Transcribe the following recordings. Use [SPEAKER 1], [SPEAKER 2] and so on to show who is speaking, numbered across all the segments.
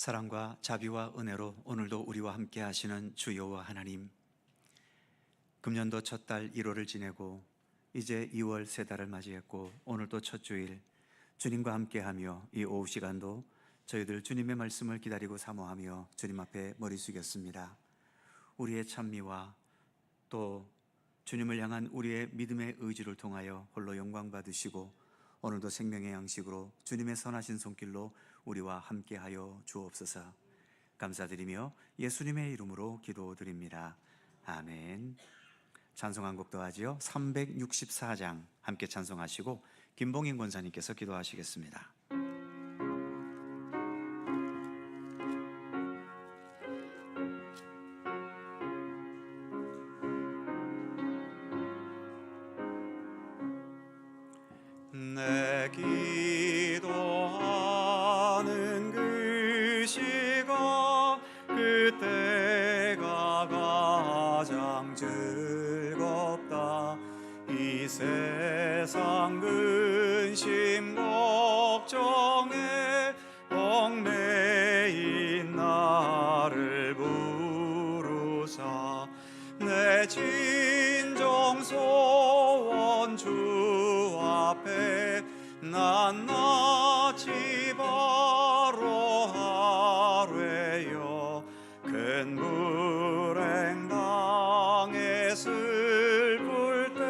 [SPEAKER 1] 사랑과 자비와 은혜로 오늘도 우리와 함께 하시는 주 여호와 하나님, 금년도 첫 달 1월을 지내고 이제 2월 세 달을 맞이했고 오늘도 첫 주일 주님과 함께하며 이 오후 시간도 저희들 주님의 말씀을 기다리고 사모하며 주님 앞에 머리 숙였습니다. 우리의 찬미와 또 주님을 향한 우리의 믿음의 의지를 통하여 홀로 영광 받으시고 오늘도 생명의 양식으로 주님의 선하신 손길로 우리와 함께하여 주옵소서. 감사드리며 예수님의 이름으로 기도드립니다. 아멘. 찬송 한 곡 더 하지요. 364장 함께 찬송하시고 김봉인 권사님께서 기도하시겠습니다. 내 기도하는 그 시간 그때가 가장 즐겁다. 이 세상 근심 걱정에 얽매인 나를 부르사 내 진정 소원 주 앞에 낱낱이 바로 하뢰요. 큰 불행 당해 슬플 때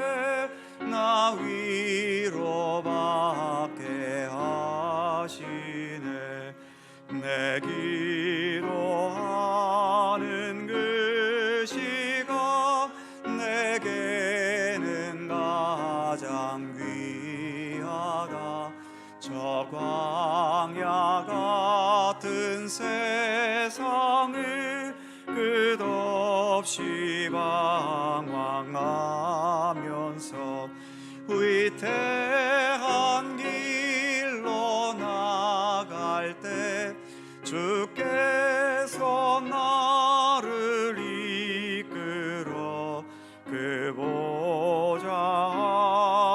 [SPEAKER 1] 나 위로받게 하시네. 내 기도하는 그 시간 내게는 가장 귀하다. 저 광야 같은 세상을 끝없이 방황하면서 위태한 길로 나갈 때 주께서 나를 이끌어 그 보좌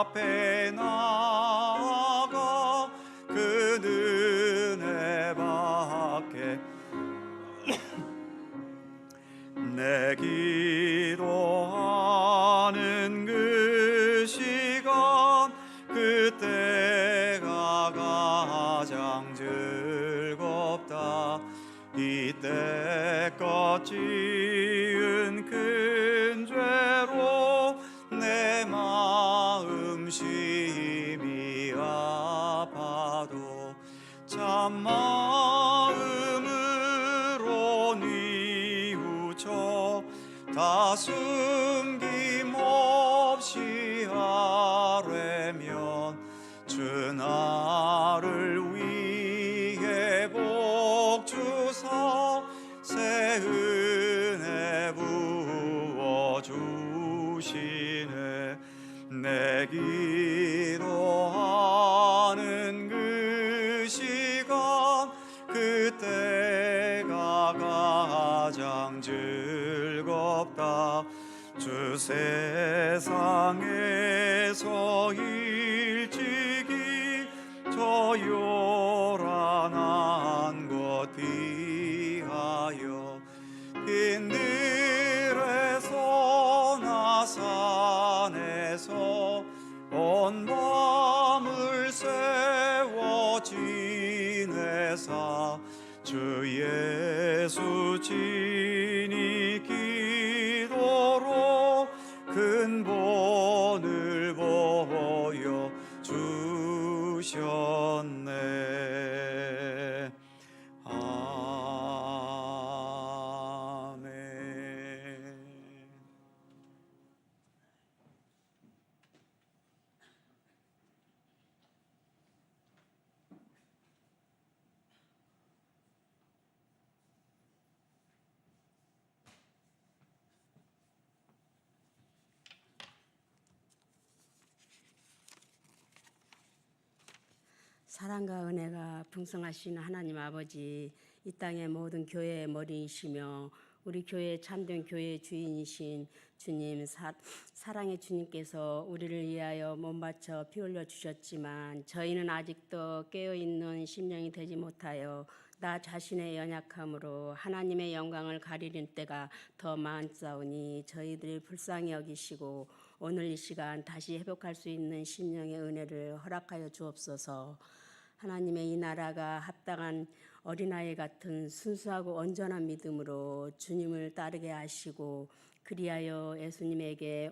[SPEAKER 1] 앞에 나아가 그 은혜 받게 내 기도하는 그 시간 그때가 가장 즐겁다. 이때껏 지은 큰 죄로 내 마음 심히 아파도 참 마음으로 뉘우쳐 다 숨김없이 하려면 주 나를 위해 복 주사 새 은혜 부어 주시네. 내 기도하는 그 시간 그때가 가장 즐겁다. 주 세상에서 일찍이 저 요란한 곳 피하여 빈 들에서 나 산에서 온 밤을 세워 지내사 주 예수 진이 기도로 큰 본을 보여 주셨네. 아멘.
[SPEAKER 2] 사랑과 은혜가 풍성하신 하나님 아버지, 이 땅의 모든 교회의 머리이시며 우리 교회 참된 교회의 주인이신 주님, 사랑의 주님께서 우리를 위하여 몸 바쳐 피 흘려 주셨지만 저희는 아직도 깨어있는 심령이 되지 못하여 나 자신의 연약함으로 하나님의 영광을 가리는 때가 더 많사오니 저희들이 불쌍히 여기시고 오늘 이 시간 다시 회복할 수 있는 심령의 은혜를 허락하여 주옵소서. 하나님의 이 나라가 합당한 어린아이 같은 순수하고 온전한 믿음으로 주님을 따르게 하시고 그리하여 예수님에게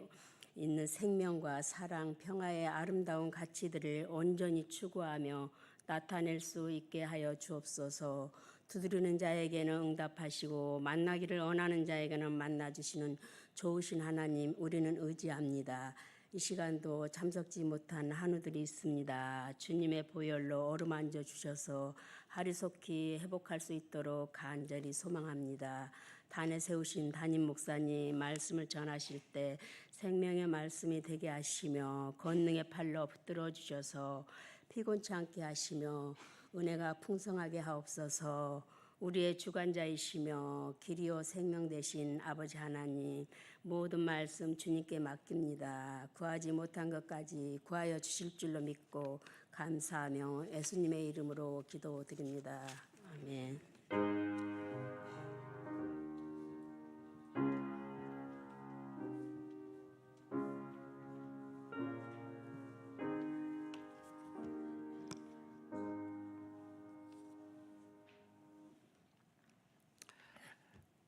[SPEAKER 2] 있는 생명과 사랑, 평화의 아름다운 가치들을 온전히 추구하며 나타낼 수 있게 하여 주옵소서. 두드리는 자에게는 응답하시고 만나기를 원하는 자에게는 만나주시는 좋으신 하나님, 우리는 의지합니다. 이 시간도 참석지 못한 한우들이 있습니다. 주님의 보혈로 어루만져 주셔서 하루속히 회복할 수 있도록 간절히 소망합니다. 단에 세우신 담임 목사님 말씀을 전하실 때 생명의 말씀이 되게 하시며 권능의 팔로 붙들어 주셔서 피곤치 않게 하시며 은혜가 풍성하게 하옵소서. 우리의 주관자이시며 길이요 생명 되신 아버지 하나님, 모든 말씀 주님께 맡깁니다. 구하지 못한 것까지 구하여 주실 줄로 믿고 감사하며 예수님의 이름으로 기도드립니다. 아멘.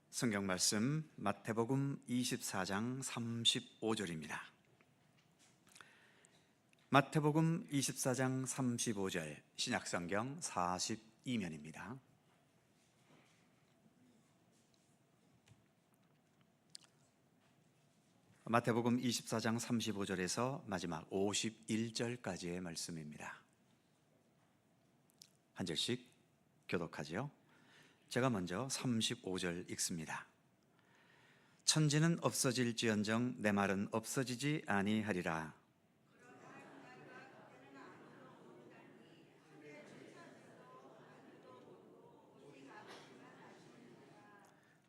[SPEAKER 1] 성경 말씀 마태복음 24장 35절입니다. 마태복음 24장 35절 신약성경 42면입니다. 마태복음 24장 35절에서 마지막 51절까지의 말씀입니다. 한 절씩 교독하지요. 제가 먼저 35절 읽습니다. 천지는 없어질지언정 내 말은 없어지지 아니하리라.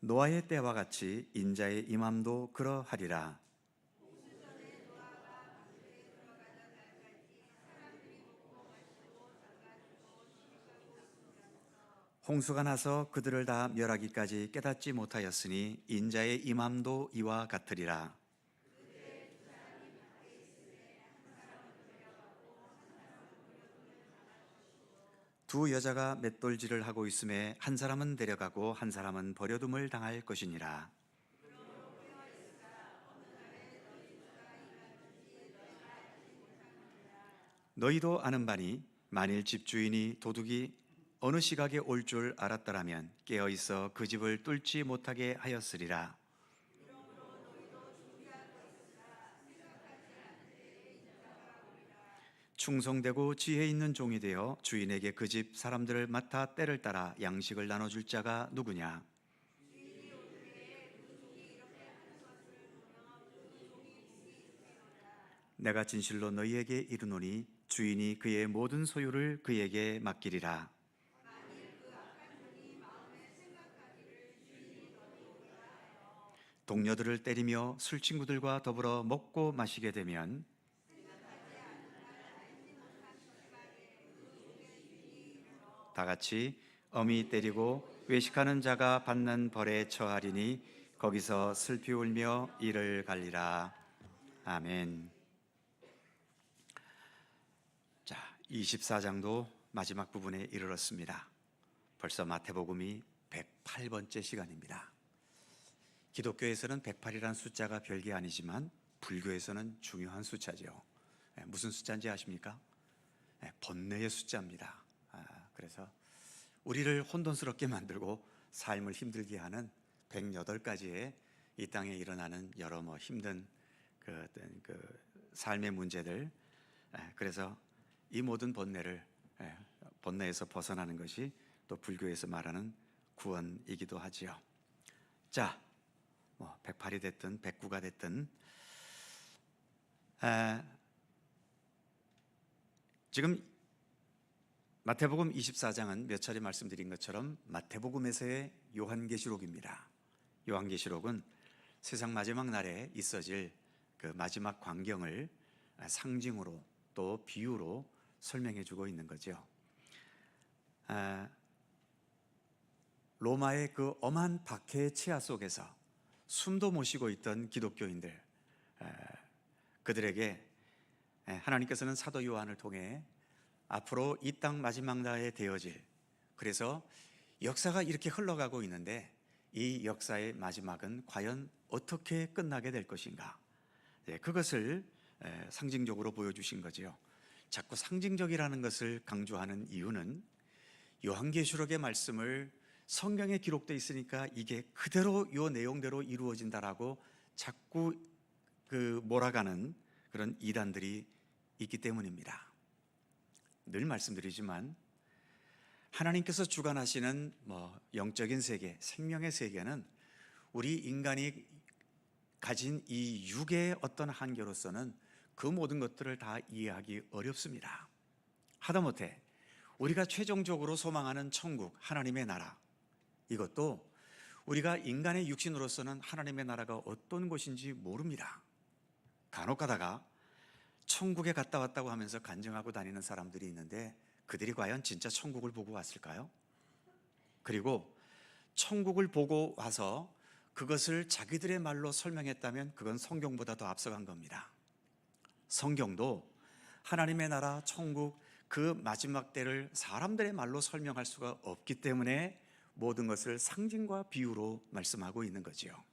[SPEAKER 1] 노아의 때와 같이 인자의 임함도 그러하리라. 홍수가 나서 그들을 다 멸하기까지 깨닫지 못하였으니 인자의 임함도 이와 같으리라. 두 여자가 맷돌질을 하고 있음에 한 사람은 데려가고 한 사람은 버려둠을 당할 것이니라. 너희도 아는 바니 만일 집주인이 도둑이 어느 시각에 올 줄 알았더라면 깨어 있어 그 집을 뚫지 못하게 하였으리라. 충성되고 지혜 있는 종이 되어 주인에게 그 집 사람들을 맡아 때를 따라 양식을 나눠줄 자가 누구냐? 내가 진실로 너희에게 이르노니 주인이 그의 모든 소유를 그에게 맡기리라. 동료들을 때리며 술친구들과 더불어 먹고 마시게 되면 다 같이 어미 때리고 외식하는 자가 받는 벌에 처하리니 거기서 슬피 울며 이를 갈리라. 아멘. 자, 24장도 마지막 부분에 이르렀습니다. 벌써 마태복음이 108번째 시간입니다. 기독교에서는 108이라는 숫자가 별게 아니지만 불교에서는 중요한 숫자죠. 무슨 숫자인지 아십니까? 번뇌의 숫자입니다. 그래서 우리를 혼돈스럽게 만들고 삶을 힘들게 하는 108가지의 이 땅에 일어나는 여러 힘든 그 삶의 문제들, 그래서 이 모든 번뇌에서 벗어나는 것이 또 불교에서 말하는 구원이기도 하지요. 자, 108이 됐든 109가 됐든 지금 마태복음 24장은 몇 차례 말씀드린 것처럼 마태복음에서의 요한계시록입니다. 요한계시록은 세상 마지막 날에 있어질 그 마지막 광경을 상징으로 또 비유로 설명해 주고 있는 거죠. 로마의 그 엄한 박해의 치하 속에서 숨도 못 쉬고 있던 기독교인들, 그들에게 하나님께서는 사도 요한을 통해 앞으로 이 땅 마지막 날에 되어질, 그래서 역사가 이렇게 흘러가고 있는데 이 역사의 마지막은 과연 어떻게 끝나게 될 것인가, 그것을 상징적으로 보여주신 거지요. 자꾸 상징적이라는 것을 강조하는 이유는 요한계시록의 말씀을 성경에 기록되어 있으니까 이게 그대로 요 내용대로 이루어진다라고 자꾸 몰아가는 그런 이단들이 있기 때문입니다. 늘 말씀드리지만 하나님께서 주관하시는 영적인 세계, 생명의 세계는 우리 인간이 가진 이 육의 어떤 한계로서는 그 모든 것들을 다 이해하기 어렵습니다. 하다못해 우리가 최종적으로 소망하는 천국, 하나님의 나라, 이것도 우리가 인간의 육신으로서는 하나님의 나라가 어떤 곳인지 모릅니다. 간혹 가다가 천국에 갔다 왔다고 하면서 간증하고 다니는 사람들이 있는데 그들이 과연 진짜 천국을 보고 왔을까요? 그리고 천국을 보고 와서 그것을 자기들의 말로 설명했다면 그건 성경보다 더 앞서간 겁니다. 성경도 하나님의 나라, 천국, 그 마지막 때를 사람들의 말로 설명할 수가 없기 때문에 모든 것을 상징과 비유로 말씀하고 있는 거지요.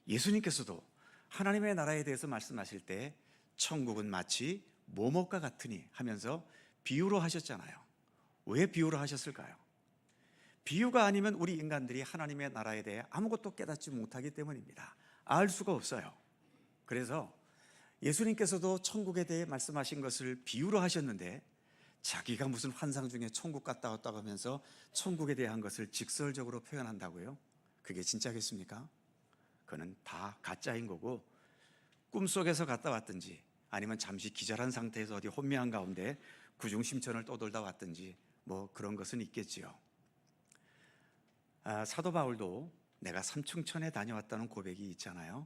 [SPEAKER 1] 예수님께서도 하나님의 나라에 대해서 말씀하실 때 천국은 마치 모못과 같으니 하면서 비유로 하셨잖아요. 왜 비유로 하셨을까요? 비유가 아니면 우리 인간들이 하나님의 나라에 대해 아무것도 깨닫지 못하기 때문입니다. 알 수가 없어요. 그래서 예수님께서도 천국에 대해 말씀하신 것을 비유로 하셨는데 자기가 무슨 환상 중에 천국 갔다 왔다고 하면서 천국에 대한 것을 직설적으로 표현한다고요? 그게 진짜겠습니까? 그건 다 가짜인 거고 꿈속에서 갔다 왔든지 아니면 잠시 기절한 상태에서 어디 혼미한 가운데 구중심천을 떠돌다 왔든지 그런 것은 있겠지요. 사도 바울도 내가 삼층천에 다녀왔다는 고백이 있잖아요.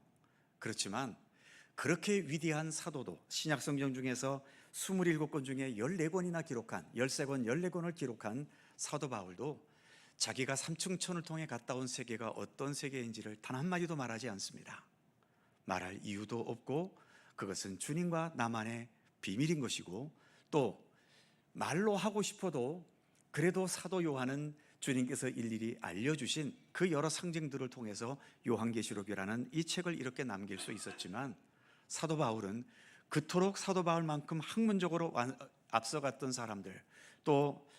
[SPEAKER 1] 그렇지만 그렇게 위대한 사도도 신약성경 중에서 27권 중에 14권이나 기록한 13권, 14권을 기록한 사도 바울도 자기가 삼층천을 통해 갔다 온 세계가 어떤 세계인지를 단 한마디도 말하지 않습니다. 말할 이유도 없고 그것은 주님과 나만의 비밀인 것이고 또 말로 하고 싶어도 그래도 사도 요한은 주님께서 일일이 알려주신 그 여러 상징들을 통해서 요한계시록이라는 이 책을 이렇게 남길 수 있었지만 사도 바울은 그토록 사도 바울만큼 학문적으로 앞서갔던 사람들 또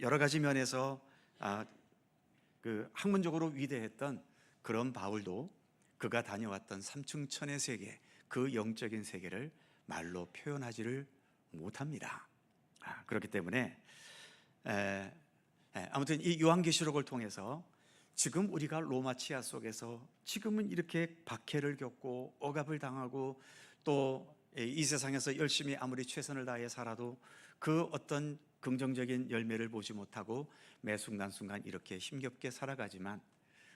[SPEAKER 1] 여러 가지 면에서 그 학문적으로 위대했던 그런 바울도 그가 다녀왔던 삼층천의 세계, 그 영적인 세계를 말로 표현하지를 못합니다. 그렇기 때문에 아무튼 이 요한계시록을 통해서 지금 우리가 로마 치하 속에서 지금은 이렇게 박해를 겪고 억압을 당하고 또 이 세상에서 열심히 아무리 최선을 다해 살아도 그 어떤 긍정적인 열매를 보지 못하고 매 순간순간 이렇게 힘겹게 살아가지만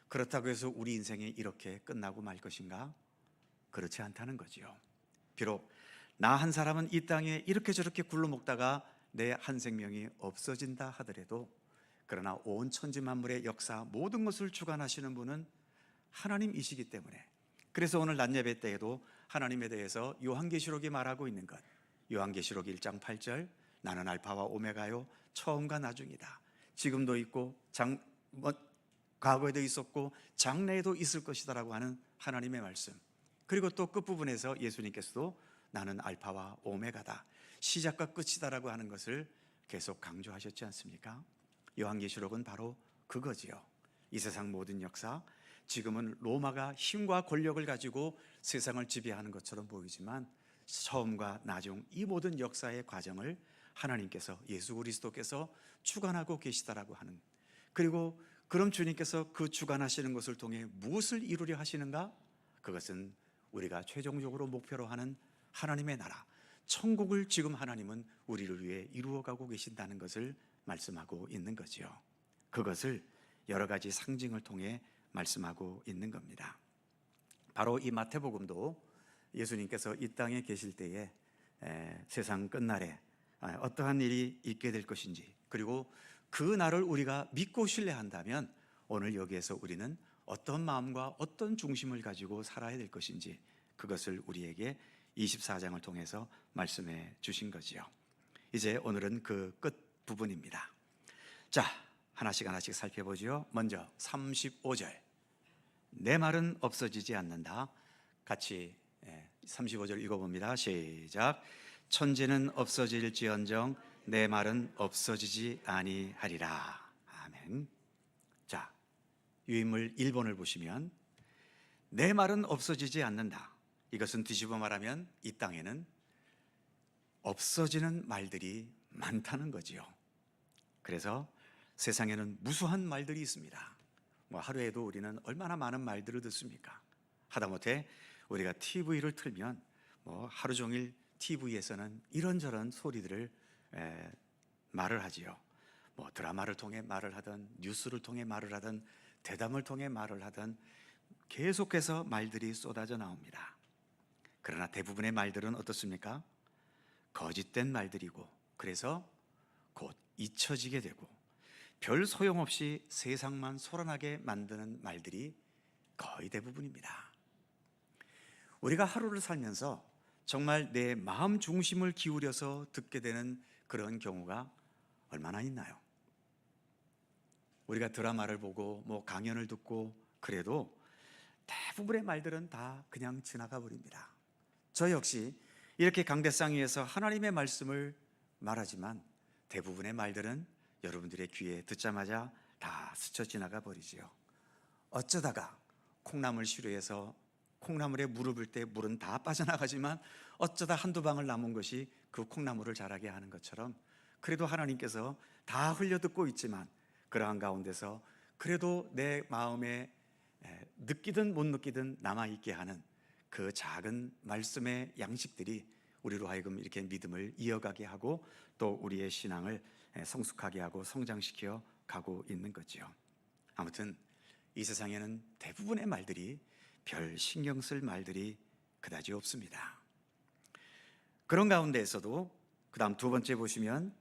[SPEAKER 1] 그렇다고 해서 우리 인생이 이렇게 끝나고 말 것인가? 그렇지 않다는 거지요. 비록 나 한 사람은 이 땅에 이렇게 저렇게 굴러먹다가 내 한 생명이 없어진다 하더라도 그러나 온 천지 만물의 역사 모든 것을 주관하시는 분은 하나님이시기 때문에 그래서 오늘 낮 예배 때에도 하나님에 대해서 요한계시록이 말하고 있는 것, 요한계시록 1장 8절 나는 알파와 오메가요 처음과 나중이다. 지금도 있고 과거에도 있었고 장래에도 있을 것이다라고 하는 하나님의 말씀. 그리고 또 끝부분에서 예수님께서도 나는 알파와 오메가다, 시작과 끝이다라고 하는 것을 계속 강조하셨지 않습니까? 요한계시록은 바로 그거지요. 이 세상 모든 역사, 지금은 로마가 힘과 권력을 가지고 세상을 지배하는 것처럼 보이지만 처음과 나중 이 모든 역사의 과정을 하나님께서 예수 그리스도께서 주관하고 계시다라고 하는, 그리고 그럼 주님께서 그 주관하시는 것을 통해 무엇을 이루려 하시는가? 그것은 우리가 최종적으로 목표로 하는 하나님의 나라, 천국을 지금 하나님은 우리를 위해 이루어가고 계신다는 것을 말씀하고 있는 거지요. 그것을 여러 가지 상징을 통해 말씀하고 있는 겁니다. 바로 이 마태복음도 예수님께서 이 땅에 계실 때에 세상 끝날에 어떠한 일이 있게 될 것인지, 그리고 그 날을 우리가 믿고 신뢰한다면 오늘 여기에서 우리는 어떤 마음과 어떤 중심을 가지고 살아야 될 것인지 그것을 우리에게 24장을 통해서 말씀해 주신 거지요. 이제 오늘은 그 끝 부분입니다. 자, 하나씩 하나씩 살펴보죠. 먼저 35절. 내 말은 없어지지 않는다. 같이 35절 읽어봅니다. 시작. 천지는 없어질지언정 내 말은 없어지지 아니하리라. 아멘. 자, 유인물 1번을 보시면 내 말은 없어지지 않는다. 이것은 뒤집어 말하면 이 땅에는 없어지는 말들이 많다는 거지요. 그래서 세상에는 무수한 말들이 있습니다. 하루에도 우리는 얼마나 많은 말들을 듣습니까? 하다못해 우리가 TV를 틀면 하루 종일 TV에서는 이런저런 소리들을 말을 하지요. 드라마를 통해 말을 하든 뉴스를 통해 말을 하든 대담을 통해 말을 하든 계속해서 말들이 쏟아져 나옵니다. 그러나 대부분의 말들은 어떻습니까? 거짓된 말들이고 그래서 곧 잊혀지게 되고 별 소용없이 세상만 소란하게 만드는 말들이 거의 대부분입니다. 우리가 하루를 살면서 정말 내 마음 중심을 기울여서 듣게 되는 그런 경우가 얼마나 있나요? 우리가 드라마를 보고 강연을 듣고 그래도 대부분의 말들은 다 그냥 지나가 버립니다. 저 역시 이렇게 강대상 위에서 하나님의 말씀을 말하지만 대부분의 말들은 여러분들의 귀에 듣자마자 다 스쳐 지나가 버리지요. 어쩌다가 콩나물 시루에서 콩나물에 물을 불 때 물은 다 빠져나가지만 어쩌다 한두 방울 남은 것이 그 콩나물을 자라게 하는 것처럼 그래도 하나님께서 다 흘려듣고 있지만 그러한 가운데서 그래도 내 마음에 느끼든 못 느끼든 남아있게 하는 그 작은 말씀의 양식들이 우리로 하여금 이렇게 믿음을 이어가게 하고 또 우리의 신앙을 성숙하게 하고 성장시켜 가고 있는 거지요. 아무튼 이 세상에는 대부분의 말들이 별 신경 쓸 말들이 그다지 없습니다. 그런 가운데에서도 그 다음 두 번째 보시면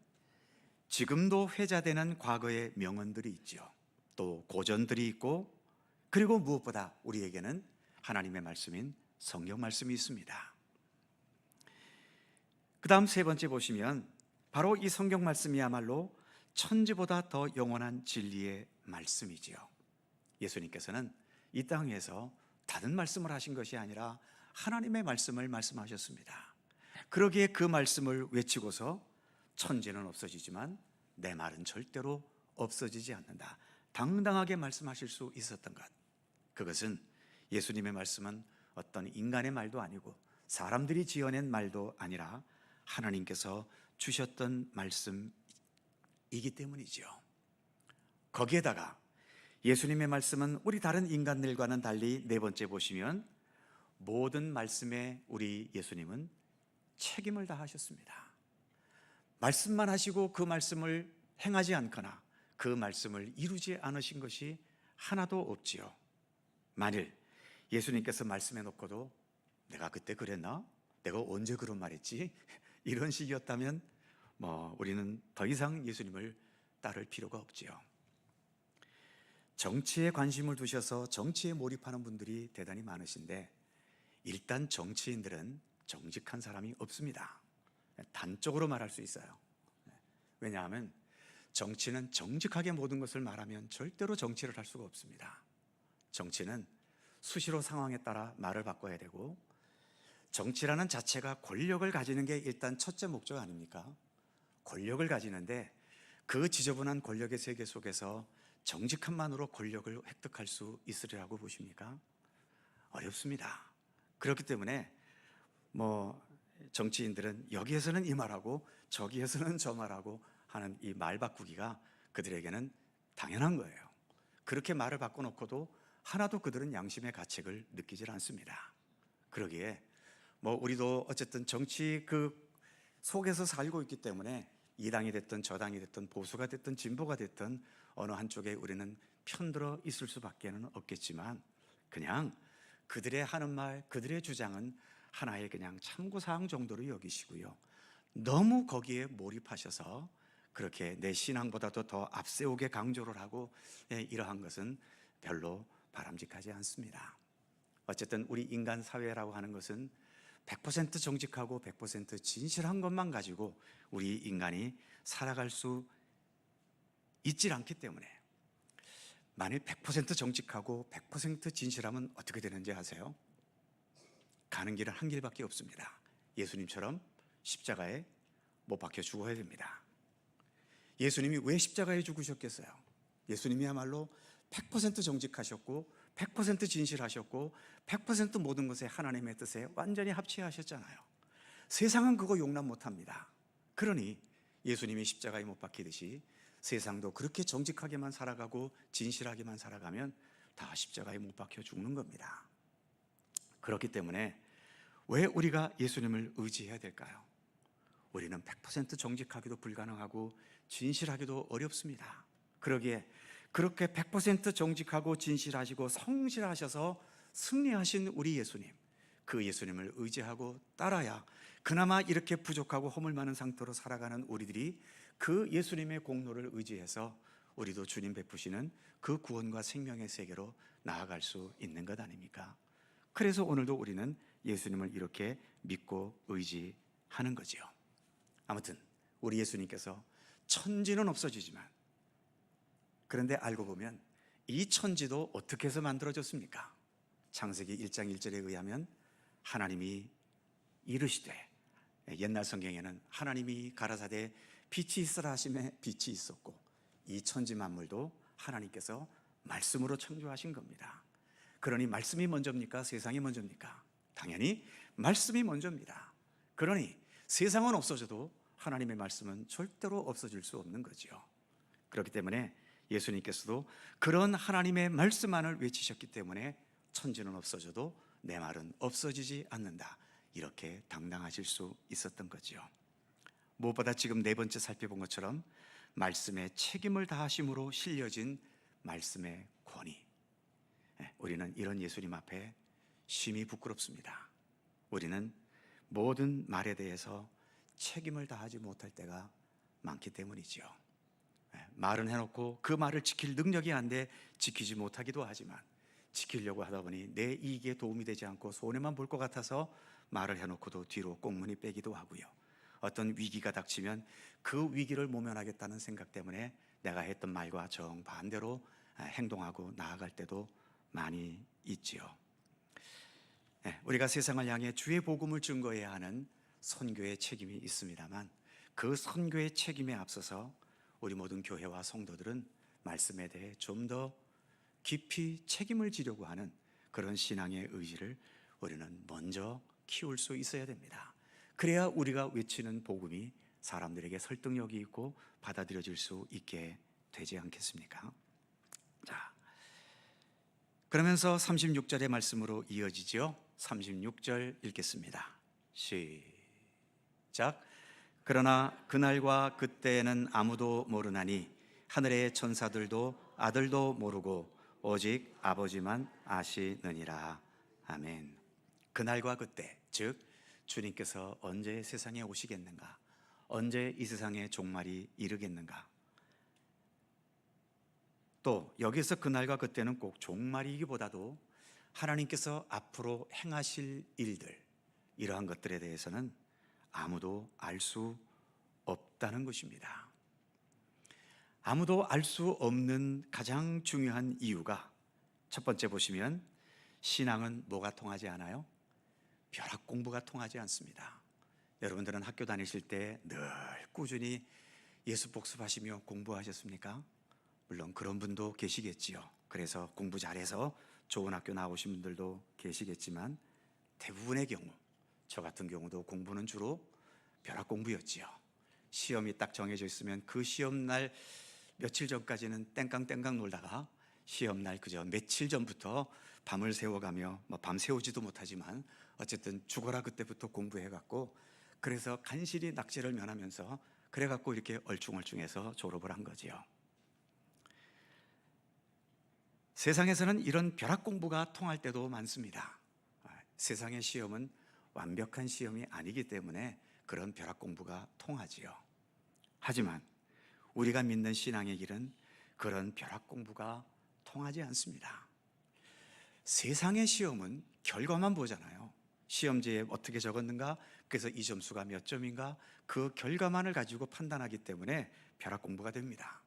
[SPEAKER 1] 지금도 회자되는 과거의 명언들이 있죠. 또 고전들이 있고 그리고 무엇보다 우리에게는 하나님의 말씀인 성경 말씀이 있습니다. 그 다음 세 번째 보시면 바로 이 성경 말씀이야말로 천지보다 더 영원한 진리의 말씀이지요. 예수님께서는 이 땅 위에서 다른 말씀을 하신 것이 아니라 하나님의 말씀을 말씀하셨습니다. 그러기에 그 말씀을 외치고서 천지는 없어지지만 내 말은 절대로 없어지지 않는다. 당당하게 말씀하실 수 있었던 것. 그것은 예수님의 말씀은 어떤 인간의 말도 아니고 사람들이 지어낸 말도 아니라 하나님께서 주셨던 말씀이기 때문이지요. 거기에다가 예수님의 말씀은 우리 다른 인간들과는 달리 네 번째 보시면 모든 말씀에 우리 예수님은 책임을 다하셨습니다. 말씀만 하시고 그 말씀을 행하지 않거나 그 말씀을 이루지 않으신 것이 하나도 없지요. 만일 예수님께서 말씀해 놓고도 내가 그때 그랬나? 내가 언제 그런 말했지? 이런 식이었다면 우리는 더 이상 예수님을 따를 필요가 없지요. 정치에 관심을 두셔서 정치에 몰입하는 분들이 대단히 많으신데 일단 정치인들은 정직한 사람이 없습니다. 단적으로 말할 수 있어요. 왜냐하면 정치는 정직하게 모든 것을 말하면 절대로 정치를 할 수가 없습니다. 정치는 수시로 상황에 따라 말을 바꿔야 되고 정치라는 자체가 권력을 가지는 게 일단 첫째 목적 아닙니까? 권력을 가지는데 그 지저분한 권력의 세계 속에서 정직함만으로 권력을 획득할 수 있으리라고 보십니까? 어렵습니다. 그렇기 때문에 정치인들은 여기에서는 이 말하고 저기에서는 저 말하고 하는 이 말 바꾸기가 그들에게는 당연한 거예요. 그렇게 말을 바꿔놓고도 하나도 그들은 양심의 가책을 느끼질 않습니다. 그러기에 우리도 어쨌든 정치 그 속에서 살고 있기 때문에 이 당이 됐든 저 당이 됐든 보수가 됐든 진보가 됐든 어느 한쪽에 우리는 편들어 있을 수밖에 없겠지만 그냥 그들의 하는 말, 그들의 주장은 하나의 그냥 참고사항 정도로 여기시고요. 너무 거기에 몰입하셔서 그렇게 내 신앙보다도 더 앞세우게 강조를 하고 이러한 것은 별로 바람직하지 않습니다. 어쨌든 우리 인간 사회라고 하는 것은 100% 정직하고 100% 진실한 것만 가지고 우리 인간이 살아갈 수 있질 않기 때문에, 만일 100% 정직하고 100% 진실하면 어떻게 되는지 아세요? 가는 길은 한 길밖에 없습니다. 예수님처럼 십자가에 못 박혀 죽어야 됩니다. 예수님이 왜 십자가에 죽으셨겠어요? 예수님이야말로 100% 정직하셨고 100% 진실하셨고 100% 모든 것에 하나님의 뜻에 완전히 합치하셨잖아요. 세상은 그거 용납 못합니다. 그러니 예수님이 십자가에 못 박히듯이 세상도 그렇게 정직하게만 살아가고 진실하게만 살아가면 다 십자가에 못 박혀 죽는 겁니다. 그렇기 때문에 왜 우리가 예수님을 의지해야 될까요? 우리는 100% 정직하기도 불가능하고 진실하기도 어렵습니다. 그러기에 그렇게 100% 정직하고 진실하시고 성실하셔서 승리하신 우리 예수님, 그 예수님을 의지하고 따라야 그나마 이렇게 부족하고 허물 많은 상태로 살아가는 우리들이 그 예수님의 공로를 의지해서 우리도 주님 베푸시는 그 구원과 생명의 세계로 나아갈 수 있는 것 아닙니까? 그래서 오늘도 우리는 예수님을 이렇게 믿고 의지하는 거지요. 아무튼 우리 예수님께서 천지는 없어지지만, 그런데 알고 보면 이 천지도 어떻게 해서 만들어졌습니까? 창세기 1장 1절에 의하면 하나님이 이르시되, 옛날 성경에는 하나님이 가라사대 빛이 있으라 하심에 빛이 있었고, 이 천지 만물도 하나님께서 말씀으로 창조하신 겁니다. 그러니 말씀이 먼저입니까? 세상이 먼저입니까? 당연히 말씀이 먼저입니다. 그러니 세상은 없어져도 하나님의 말씀은 절대로 없어질 수 없는 거죠. 그렇기 때문에 예수님께서도 그런 하나님의 말씀만을 외치셨기 때문에 천지는 없어져도 내 말은 없어지지 않는다, 이렇게 당당하실 수 있었던 거죠. 무엇보다 지금 네 번째 살펴본 것처럼 말씀의 책임을 다하심으로 실려진 말씀의 권위, 우리는 이런 예수님 앞에 심히 부끄럽습니다. 우리는 모든 말에 대해서 책임을 다하지 못할 때가 많기 때문이지요. 말은 해놓고 그 말을 지킬 능력이 안 돼 지키지 못하기도 하지만, 지키려고 하다 보니 내 이익에 도움이 되지 않고 손해만 볼 것 같아서 말을 해놓고도 뒤로 꽁무니 빼기도 하고요. 어떤 위기가 닥치면 그 위기를 모면하겠다는 생각 때문에 내가 했던 말과 정반대로 행동하고 나아갈 때도 많이 있지요. 우리가 세상을 향해 주의 복음을 증거해야 하는 선교의 책임이 있습니다만, 그 선교의 책임에 앞서서 우리 모든 교회와 성도들은 말씀에 대해 좀 더 깊이 책임을 지려고 하는 그런 신앙의 의지를 우리는 먼저 키울 수 있어야 됩니다. 그래야 우리가 외치는 복음이 사람들에게 설득력이 있고 받아들여질 수 있게 되지 않겠습니까? 자, 그러면서 36절의 말씀으로 이어지죠. 36절 읽겠습니다. 시작. 그러나 그날과 그때에는 아무도 모르나니 하늘의 천사들도 아들도 모르고 오직 아버지만 아시느니라. 아멘. 그날과 그때, 즉 주님께서 언제 세상에 오시겠는가, 언제 이 세상의 종말이 이르겠는가, 또 여기서 그날과 그때는 꼭 종말이기보다도 하나님께서 앞으로 행하실 일들, 이러한 것들에 대해서는 아무도 알 수 없다는 것입니다. 아무도 알 수 없는 가장 중요한 이유가, 첫 번째 보시면 신앙은 뭐가 통하지 않아요? 벼락 공부가 통하지 않습니다. 여러분들은 학교 다니실 때 늘 꾸준히 예수 복습하시며 공부하셨습니까? 물론 그런 분도 계시겠지요. 그래서 공부 잘해서 좋은 학교 나오신 분들도 계시겠지만, 대부분의 경우, 저 같은 경우도 공부는 주로 벼락 공부였지요. 시험이 딱 정해져 있으면 그 시험날 며칠 전까지는 땡깡땡깡 놀다가 시험날 그저 며칠 전부터 밤을 새워가며, 밤 새우지도 못하지만 어쨌든 죽어라 그때부터 공부해갖고, 그래서 간신히 낙제를 면하면서 그래갖고 이렇게 얼충얼충해서 졸업을 한 거지요. 세상에서는 이런 벼락 공부가 통할 때도 많습니다. 세상의 시험은 완벽한 시험이 아니기 때문에 그런 벼락 공부가 통하지요. 하지만 우리가 믿는 신앙의 길은 그런 벼락 공부가 통하지 않습니다. 세상의 시험은 결과만 보잖아요. 시험지에 어떻게 적었는가, 그래서 이 점수가 몇 점인가, 그 결과만을 가지고 판단하기 때문에 벼락 공부가 됩니다.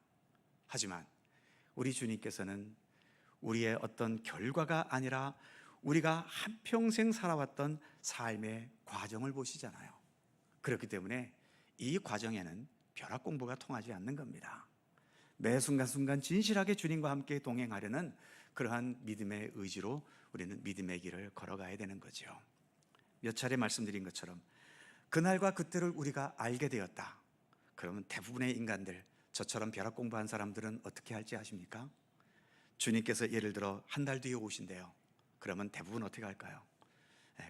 [SPEAKER 1] 하지만 우리 주님께서는 우리의 어떤 결과가 아니라 우리가 한평생 살아왔던 삶의 과정을 보시잖아요. 그렇기 때문에 이 과정에는 벼락 공부가 통하지 않는 겁니다. 매 순간순간 진실하게 주님과 함께 동행하려는 그러한 믿음의 의지로 우리는 믿음의 길을 걸어가야 되는 거죠. 몇 차례 말씀드린 것처럼 그날과 그때를 우리가 알게 되었다. 그러면 대부분의 인간들, 저처럼 벼락 공부한 사람들은 어떻게 할지 아십니까? 주님께서 예를 들어 한 달 뒤에 오신대요. 그러면 대부분 어떻게 할까요?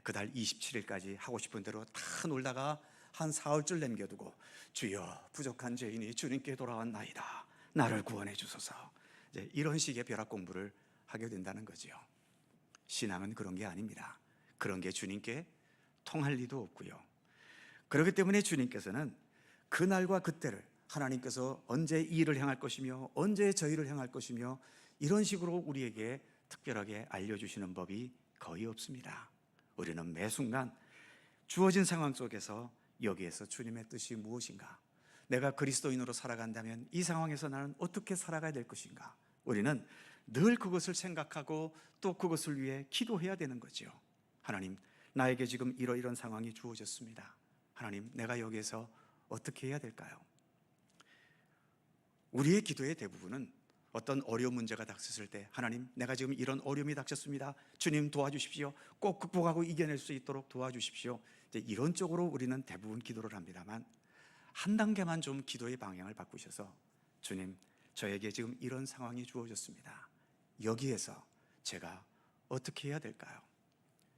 [SPEAKER 1] 그달 27일까지 하고 싶은 대로 다 놀다가 한 사흘줄 남겨두고, 주여 부족한 죄인이 주님께 돌아왔나이다, 나를 구원해 주소서, 이제 이런 식의 벼락 공부를 하게 된다는 거지요. 신앙은 그런 게 아닙니다. 그런 게 주님께 통할 리도 없고요. 그렇기 때문에 주님께서는 그날과 그때를, 하나님께서 언제 이 일을 행할 것이며 언제 저 일을 행할 것이며 이런 식으로 우리에게 특별하게 알려주시는 법이 거의 없습니다. 우리는 매 순간 주어진 상황 속에서 여기에서 주님의 뜻이 무엇인가, 내가 그리스도인으로 살아간다면 이 상황에서 나는 어떻게 살아가야 될 것인가, 우리는 늘 그것을 생각하고 또 그것을 위해 기도해야 되는 거죠. 하나님, 나에게 지금 이러이러한 상황이 주어졌습니다. 하나님, 내가 여기에서 어떻게 해야 될까요? 우리의 기도의 대부분은 어떤 어려운 문제가 닥쳤을 때, 하나님, 내가 지금 이런 어려움이 닥쳤습니다, 주님 도와주십시오, 꼭 극복하고 이겨낼 수 있도록 도와주십시오, 이제 이런 쪽으로 우리는 대부분 기도를 합니다만, 한 단계만 좀 기도의 방향을 바꾸셔서, 주님, 저에게 지금 이런 상황이 주어졌습니다, 여기에서 제가 어떻게 해야 될까요?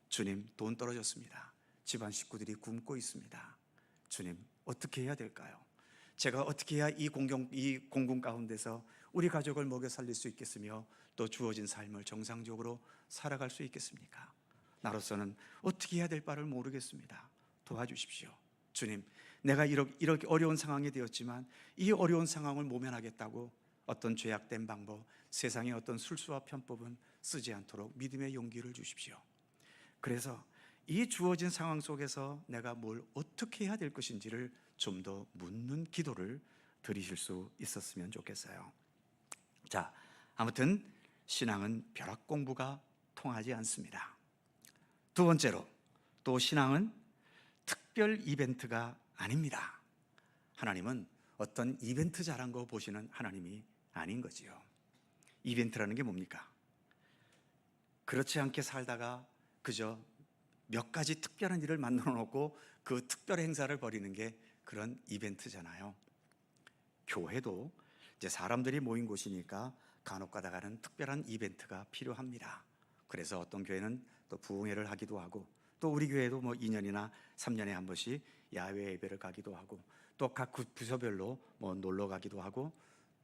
[SPEAKER 1] 주님, 돈 떨어졌습니다, 집안 식구들이 굶고 있습니다, 주님, 어떻게 해야 될까요? 제가 어떻게 해야 이 공공 가운데서 우리 가족을 먹여 살릴 수 있겠으며 또 주어진 삶을 정상적으로 살아갈 수 있겠습니까? 나로서는 어떻게 해야 될 바를 모르겠습니다, 도와주십시오. 주님, 내가 이렇게 어려운 상황이 되었지만 이 어려운 상황을 모면하겠다고 어떤 죄악된 방법, 세상의 어떤 술수와 편법은 쓰지 않도록 믿음의 용기를 주십시오. 그래서 이 주어진 상황 속에서 내가 뭘 어떻게 해야 될 것인지를 좀 더 묻는 기도를 드리실 수 있었으면 좋겠어요. 자, 아무튼 신앙은 벼락 공부가 통하지 않습니다. 두 번째로, 또 신앙은 특별 이벤트가 아닙니다. 하나님은 어떤 이벤트 잘한 거 보시는 하나님이 아닌 거지요. 이벤트라는 게 뭡니까? 그렇지 않게 살다가 그저 몇 가지 특별한 일을 만들어 놓고 그 특별 행사를 벌이는 게 그런 이벤트잖아요. 교회도 이제 사람들이 모인 곳이니까 간혹 가다가는 특별한 이벤트가 필요합니다. 그래서 어떤 교회는 또 부흥회를 하기도 하고, 또 우리 교회도 뭐 2년이나 3년에 한 번씩 야외 예배를 가기도 하고, 또 각 부서별로 뭐 놀러 가기도 하고,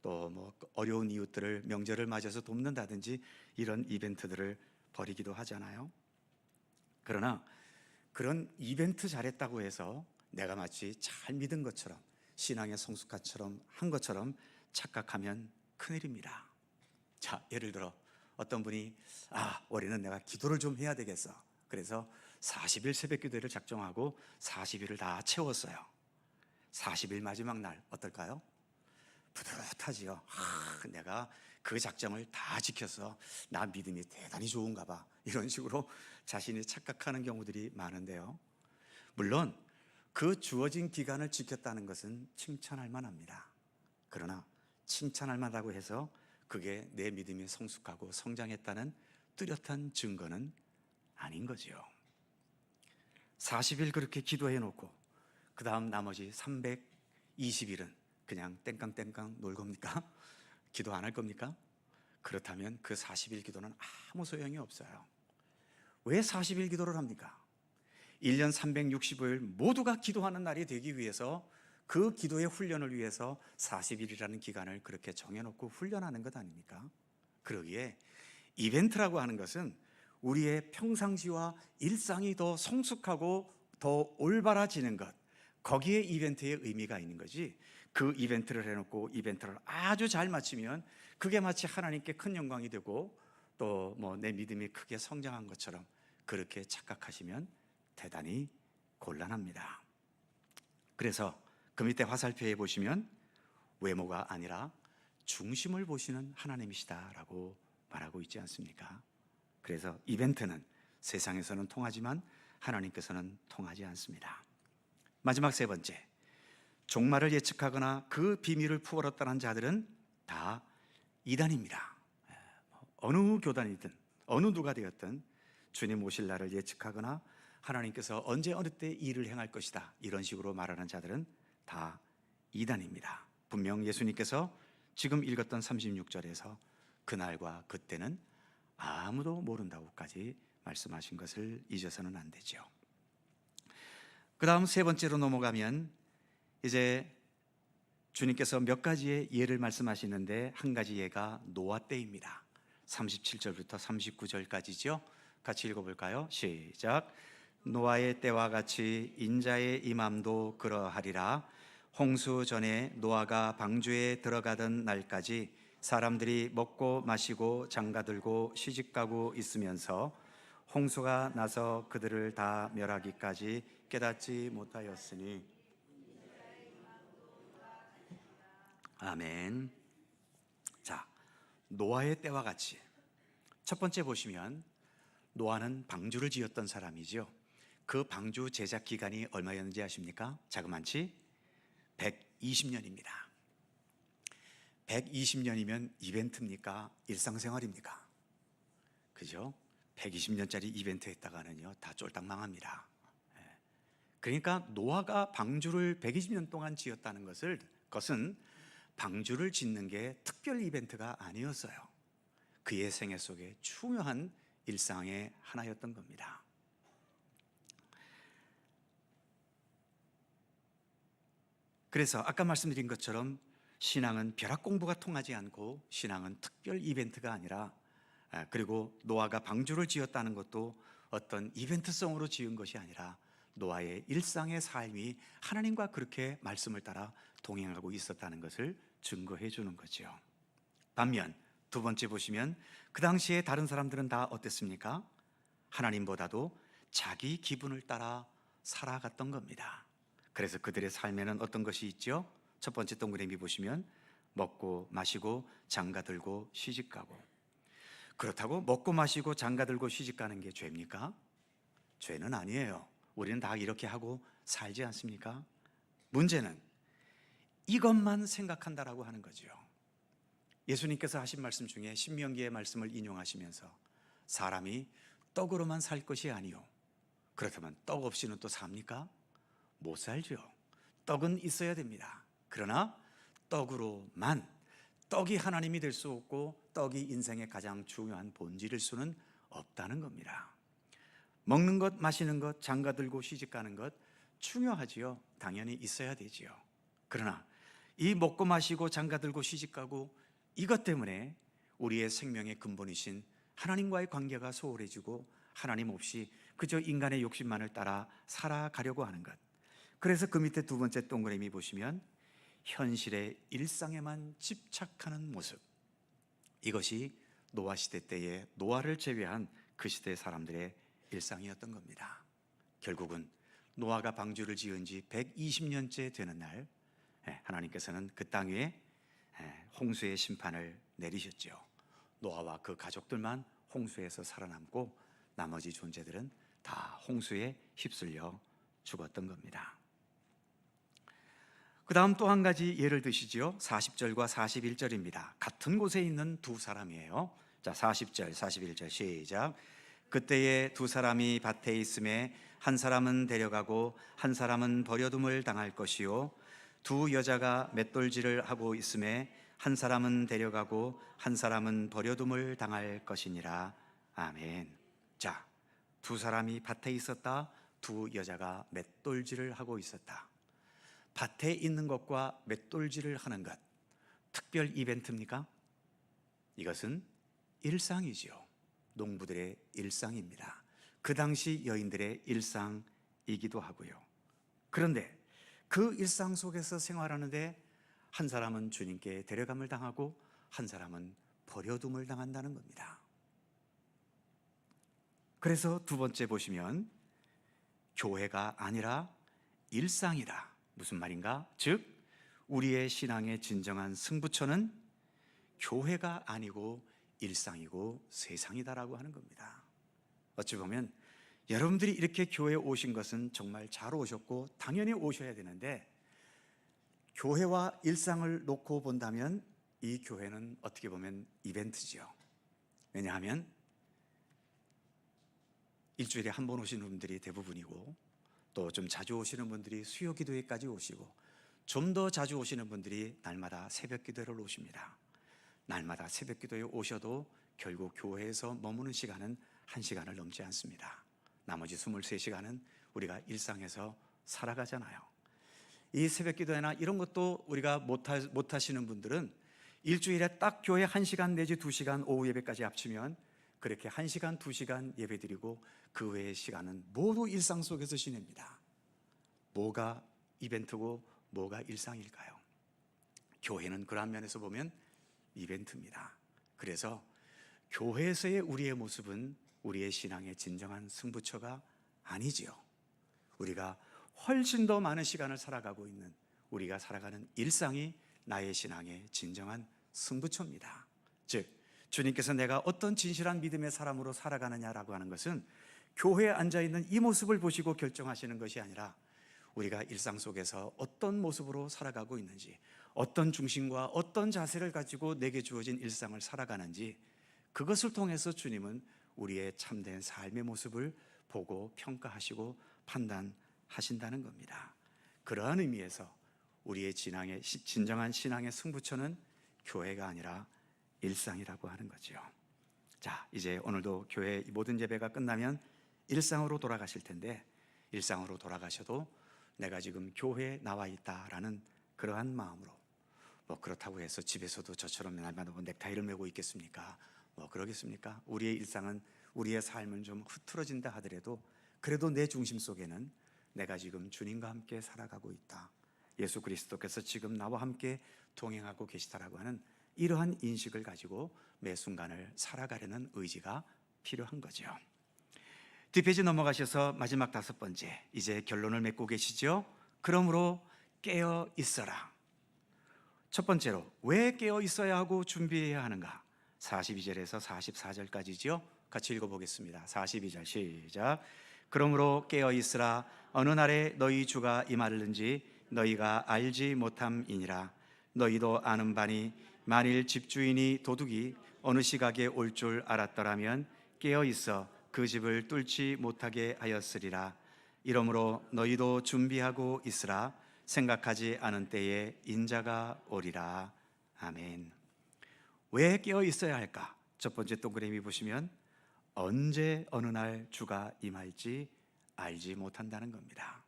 [SPEAKER 1] 또 뭐 어려운 이웃들을 명절을 맞아서 돕는다든지 이런 이벤트들을 벌이기도 하잖아요. 그러나 그런 이벤트 잘했다고 해서 내가 마치 잘 믿은 것처럼, 신앙의 성숙한처럼 한 것처럼 착각하면 큰일입니다. 자, 예를 들어 어떤 분이 올해는 내가 기도를 좀 해야 되겠어, 그래서 40일 새벽 기도를 작정하고 40일을 다 채웠어요. 40일 마지막 날 어떨까요? 뿌듯하지요. 내가 그 작정을 다 지켜서 나 믿음이 대단히 좋은가 봐, 이런 식으로 자신이 착각하는 경우들이 많은데요. 물론 그 주어진 기간을 지켰다는 것은 칭찬할 만합니다. 그러나 칭찬할 만하다고 해서 그게 내 믿음이 성숙하고 성장했다는 뚜렷한 증거는 아닌 거지요. 40일 그렇게 기도해 놓고 그 다음 나머지 320일은 그냥 땡깡땡깡 놀 겁니까? 기도 안 할 겁니까? 그렇다면 그 40일 기도는 아무 소용이 없어요. 왜 40일 기도를 합니까? 1년 365일 모두가 기도하는 날이 되기 위해서, 그 기도의 훈련을 위해서 40일이라는 기간을 그렇게 정해놓고 훈련하는 것 아닙니까? 그러기에 이벤트라고 하는 것은 우리의 평상시와 일상이 더 성숙하고 더 올바라지는 것, 거기에 이벤트의 의미가 있는 거지. 그 이벤트를 해놓고 이벤트를 아주 잘 마치면 그게 마치 하나님께 큰 영광이 되고 또 뭐 내 믿음이 크게 성장한 것처럼 그렇게 착각하시면 대단히 곤란합니다. 그래서 그 밑에 화살표에 보시면 외모가 아니라 중심을 보시는 하나님이시다라고 말하고 있지 않습니까? 그래서 이벤트는 세상에서는 통하지만 하나님께서는 통하지 않습니다. 마지막 세 번째, 종말을 예측하거나 그 비밀을 풀었다는 자들은 다 이단입니다. 어느 교단이든 어느 누가 되었든 주님 오실 날을 예측하거나 하나님께서 언제 어느 때 일을 행할 것이다 이런 식으로 말하는 자들은 다 이단입니다. 분명 예수님께서 지금 읽었던 36절에서 그날과 그때는 아무도 모른다고까지 말씀하신 것을 잊어서는 안 되죠. 그 다음 세 번째로 넘어가면 이제 주님께서 몇 가지의 예를 말씀하시는데 한 가지 예가 노아 때입니다. 37절부터 39절까지죠. 같이 읽어볼까요? 시작. 노아의 때와 같이 인자의 임함도 그러하리라. 홍수 전에 노아가 방주에 들어가던 날까지 사람들이 먹고 마시고 장가들고 시집가고 있으면서 홍수가 나서 그들을 다 멸하기까지 깨닫지 못하였으니. 아멘. 자, 노아의 때와 같이 첫 번째 보시면 노아는 방주를 지었던 사람이죠. 그 방주 제작 기간이 얼마였는지 아십니까? 자그만치 120년입니다. 120년이면 이벤트입니까? 일상생활입니까? 그죠? 120년짜리 이벤트 했다가는요 다 쫄딱 망합니다. 그러니까 노아가 방주를 120년 동안 지었다는 것은 방주를 짓는 게 특별 이벤트가 아니었어요. 그의 생애 속에 중요한 일상의 하나였던 겁니다. 그래서 아까 말씀드린 것처럼 신앙은 벼락 공부가 통하지 않고 신앙은 특별 이벤트가 아니라, 그리고 노아가 방주를 지었다는 것도 어떤 이벤트성으로 지은 것이 아니라 노아의 일상의 삶이 하나님과 그렇게 말씀을 따라 동행하고 있었다는 것을 증거해 주는 거죠. 반면 두 번째 보시면 그 당시에 다른 사람들은 다 어땠습니까? 하나님보다도 자기 기분을 따라 살아갔던 겁니다. 그래서 그들의 삶에는 어떤 것이 있죠? 첫 번째 동그라미 보시면 먹고 마시고 장가들고 시집가고. 그렇다고 먹고 마시고 장가들고 시집가는 게 죄입니까? 죄는 아니에요. 우리는 다 이렇게 하고 살지 않습니까? 문제는 이것만 생각한다라고 하는 거죠. 예수님께서 하신 말씀 중에 신명기의 말씀을 인용하시면서 사람이 떡으로만 살 것이 아니요, 그렇다면 떡 없이는 또 삽니까? 못 살죠. 떡은 있어야 됩니다. 그러나 떡으로만, 떡이 하나님이 될 수 없고 떡이 인생의 가장 중요한 본질일 수는 없다는 겁니다. 먹는 것, 마시는 것, 장가들고 시집가는 것 중요하지요. 당연히 있어야 되지요. 그러나 이 먹고 마시고 장가들고 시집가고 이것 때문에 우리의 생명의 근본이신 하나님과의 관계가 소홀해지고 하나님 없이 그저 인간의 욕심만을 따라 살아가려고 하는 것. 그래서 그 밑에 두 번째 동그라미 보시면 현실의 일상에만 집착하는 모습, 이것이 노아 시대 때의 노아를 제외한 그 시대 사람들의 일상이었던 겁니다. 결국은 노아가 방주를 지은 지 120년째 되는 날 하나님께서는 그 땅 위에 홍수의 심판을 내리셨죠. 노아와 그 가족들만 홍수에서 살아남고 나머지 존재들은 다 홍수에 휩쓸려 죽었던 겁니다. 그 다음 또 한 가지 예를 드시죠. 40절과 41절입니다. 같은 곳에 있는 두 사람이에요. 자, 40절, 41절 시작. 그때에 두 사람이 밭에 있음에 한 사람은 데려가고 한 사람은 버려둠을 당할 것이요, 두 여자가 맷돌질을 하고 있음에 한 사람은 데려가고 한 사람은 버려둠을 당할 것이니라. 아멘. 자, 두 사람이 밭에 있었다. 두 여자가 맷돌질을 하고 있었다. 밭에 있는 것과 맷돌질을 하는 것, 특별 이벤트입니까? 이것은 일상이지요. 농부들의 일상입니다. 그 당시 여인들의 일상이기도 하고요. 그런데 그 일상 속에서 생활하는데 한 사람은 주님께 데려감을 당하고 한 사람은 버려둠을 당한다는 겁니다. 그래서 두 번째 보시면 교회가 아니라 일상이다. 무슨 말인가? 즉 우리의 신앙의 진정한 승부처는 교회가 아니고 일상이고 세상이다라고 하는 겁니다. 어찌 보면 여러분들이 이렇게 교회에 오신 것은 정말 잘 오셨고 당연히 오셔야 되는데, 교회와 일상을 놓고 본다면 이 교회는 어떻게 보면 이벤트지요. 왜냐하면 일주일에 한 번 오시는 분들이 대부분이고, 또 좀 자주 오시는 분들이 수요 기도회까지 오시고, 좀 더 자주 오시는 분들이 날마다 새벽 기도회를 오십니다. 날마다 새벽 기도에 오셔도 결국 교회에서 머무는 시간은 1시간을 넘지 않습니다. 나머지 23시간은 우리가 일상에서 살아가잖아요. 이 새벽 기도회나 이런 것도 우리가 못 하시는 분들은 일주일에 딱 교회 1시간 내지 2시간 오후 예배까지 합치면 그렇게 1시간, 2시간 예배 드리고 그 외의 시간은 모두 일상 속에서 지냅니다. 뭐가 이벤트고 뭐가 일상일까요? 교회는 그런 면에서 보면 이벤트입니다. 그래서 교회에서의 우리의 모습은 우리의 신앙의 진정한 승부처가 아니지요. 우리가 훨씬 더 많은 시간을 살아가고 있는, 우리가 살아가는 일상이 나의 신앙의 진정한 승부처입니다. 즉 주님께서 내가 어떤 진실한 믿음의 사람으로 살아가느냐라고 하는 것은 교회에 앉아있는 이 모습을 보시고 결정하시는 것이 아니라 우리가 일상 속에서 어떤 모습으로 살아가고 있는지, 어떤 중심과 어떤 자세를 가지고 내게 주어진 일상을 살아가는지, 그것을 통해서 주님은 우리의 참된 삶의 모습을 보고 평가하시고 판단하신다는 겁니다. 그러한 의미에서 우리의 진정한 신앙의 승부처는 교회가 아니라 일상이라고 하는 거죠. 자, 이제 오늘도 교회 모든 예배가 끝나면 일상으로 돌아가실 텐데, 일상으로 돌아가셔도 내가 지금 교회에 나와 있다라는 그러한 마음으로, 뭐 그렇다고 해서 집에서도 저처럼 날마다 넥타이를 메고 있겠습니까? 뭐 그러겠습니까? 우리의 일상은, 우리의 삶은 좀 흐트러진다 하더라도 그래도 내 중심 속에는 내가 지금 주님과 함께 살아가고 있다, 예수 그리스도께서 지금 나와 함께 동행하고 계시다라고 하는 이러한 인식을 가지고 매 순간을 살아가려는 의지가 필요한 거죠. 뒷페이지 넘어가셔서 마지막 5번째, 이제 결론을 맺고 계시죠? 그러므로 깨어 있어라. 첫 번째로 왜 깨어 있어야 하고 준비해야 하는가? 42절에서 44절까지죠. 같이 읽어보겠습니다. 42절 시작. 그러므로 깨어 있으라. 어느 날에 너희 주가 임하는지 너희가 알지 못함이니라. 너희도 아는 바니 만일 집주인이 도둑이 어느 시각에 올 줄 알았더라면 깨어 있어 그 집을 뚫지 못하게 하였으리라. 이러므로 너희도 준비하고 있으라. 생각하지 않은 때에 인자가 오리라. 아멘. 왜 깨어 있어야 할까? 첫 번째 동그라미 보시면 언제 어느 날 주가 임할지 알지 못한다는 겁니다.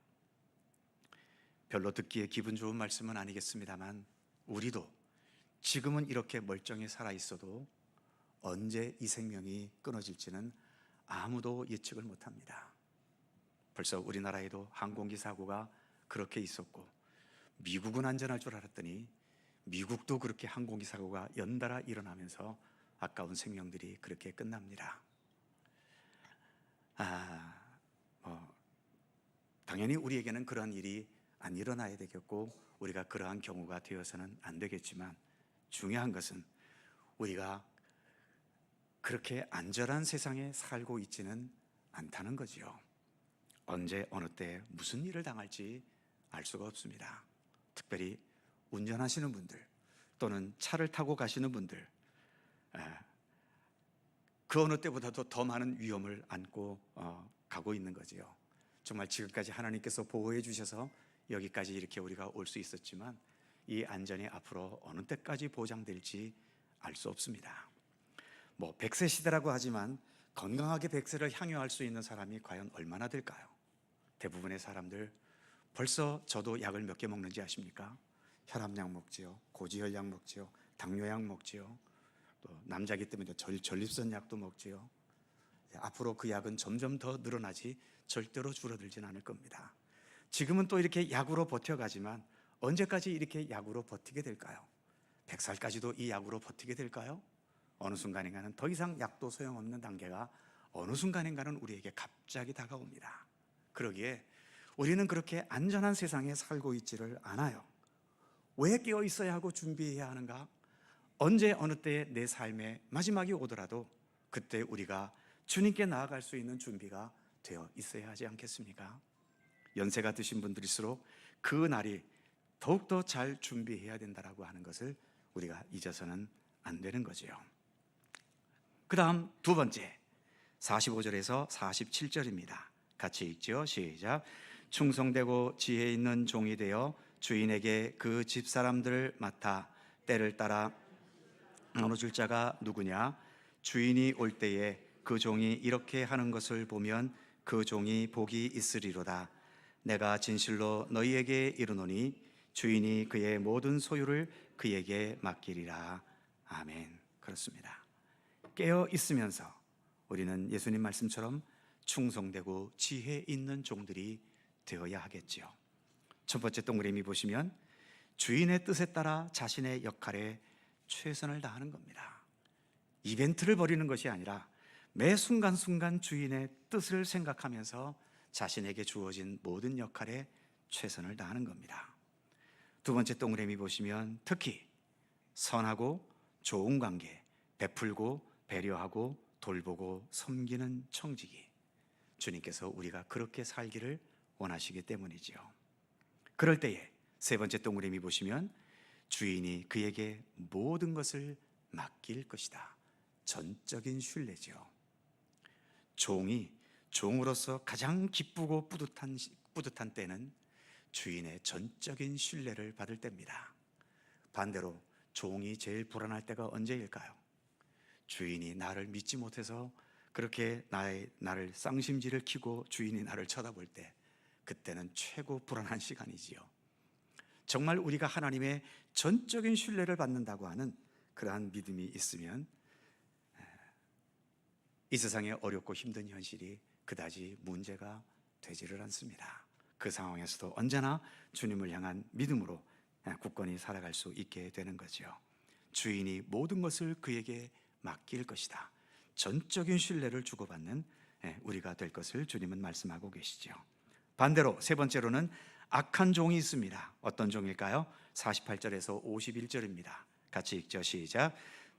[SPEAKER 1] 별로 듣기에 기분 좋은 말씀은 아니겠습니다만, 우리도 지금은 이렇게 멀쩡히 살아 있어도 언제 이 생명이 끊어질지는 아무도 예측을 못합니다. 벌써 우리나라에도 항공기 사고가 그렇게 있었고, 미국은 안전할 줄 알았더니 미국도 그렇게 항공기 사고가 연달아 일어나면서 아까운 생명들이 그렇게 끝납니다. 당연히 우리에게는 그런 일이 안 일어나야 되겠고, 우리가 그러한 경우가 되어서는 안 되겠지만, 중요한 것은 우리가 그렇게 안전한 세상에 살고 있지는 않다는 거지요. 언제 어느 때 무슨 일을 당할지 알 수가 없습니다. 특별히 운전하시는 분들 또는 차를 타고 가시는 분들, 그 어느 때보다도 더 많은 위험을 안고 가고 있는 거지요. 정말 지금까지 하나님께서 보호해 주셔서 여기까지 이렇게 우리가 올 수 있었지만, 이 안전이 앞으로 어느 때까지 보장될지 알 수 없습니다. 100세 시대라고 하지만 건강하게 100세를 향유할 수 있는 사람이 과연 얼마나 될까요? 대부분의 사람들, 벌써 저도 약을 몇 개 먹는지 아십니까? 혈압약 먹지요, 고지혈약 먹지요, 당뇨약 먹지요, 또 남자기 때문에 전립선 약도 먹지요. 앞으로 그 약은 점점 더 늘어나지 절대로 줄어들진 않을 겁니다. 지금은 또 이렇게 약으로 버텨가지만 언제까지 이렇게 약으로 버티게 될까요? 100살까지도 이 약으로 버티게 될까요? 어느 순간인가는 더 이상 약도 소용없는 단계가 어느 순간인가는 우리에게 갑자기 다가옵니다. 그러기에 우리는 그렇게 안전한 세상에 살고 있지를 않아요. 왜 깨어 있어야 하고 준비해야 하는가? 언제 어느 때에 내 삶의 마지막이 오더라도 그때 우리가 주님께 나아갈 수 있는 준비가 되어 있어야 하지 않겠습니까? 연세가 드신 분들일수록 그 날이 더욱더 잘 준비해야 된다라고 하는 것을 우리가 잊어서는 안 되는 거지요. 그 다음 두 번째 45절에서 47절입니다. 같이 읽죠. 시작. 충성되고 지혜 있는 종이 되어 주인에게 그 집사람들을 맡아 때를 따라 나눠줄 자가 누구냐? 주인이 올 때에 그 종이 이렇게 하는 것을 보면 그 종이 복이 있으리로다. 내가 진실로 너희에게 이르노니 주인이 그의 모든 소유를 그에게 맡기리라. 아멘. 그렇습니다. 깨어 있으면서 우리는 예수님 말씀처럼 충성되고 지혜 있는 종들이 되어야 하겠지요. 첫 번째 동그라미 보시면 주인의 뜻에 따라 자신의 역할에 최선을 다하는 겁니다. 이벤트를 벌이는 것이 아니라 매 순간순간 주인의 뜻을 생각하면서 자신에게 주어진 모든 역할에 최선을 다하는 겁니다. 두 번째 동그라미 보시면 특히 선하고 좋은 관계, 베풀고 배려하고 돌보고 섬기는 청지기, 주님께서 우리가 그렇게 살기를 원하시기 때문이지요. 그럴 때에 세 번째 동그라미 보시면 주인이 그에게 모든 것을 맡길 것이다. 전적인 신뢰죠. 종이 종으로서 가장 기쁘고 뿌듯한 때는 주인의 전적인 신뢰를 받을 때입니다. 반대로 종이 제일 불안할 때가 언제일까요? 주인이 나를 믿지 못해서 그렇게 나를 쌍심지를 키고 주인이 나를 쳐다볼 때, 그때는 최고 불안한 시간이지요. 정말 우리가 하나님의 전적인 신뢰를 받는다고 하는 그러한 믿음이 있으면 이 세상의 어렵고 힘든 현실이 그다지 문제가 되지를 않습니다. 그 상황에서도 언제나 주님을 향한 믿음으로 굳건히 살아갈 수 있게 되는 거죠. 주인이 모든 것을 그에게 맡길 것이다. 전적인 신뢰를 주고받는 우리가 될 것을 주님은 말씀하고 계시죠. 반대로 세 번째로는 악한 종이 있습니다. 어떤 종일까요? 48절에서 51절입니다. 같이 읽죠. 시작.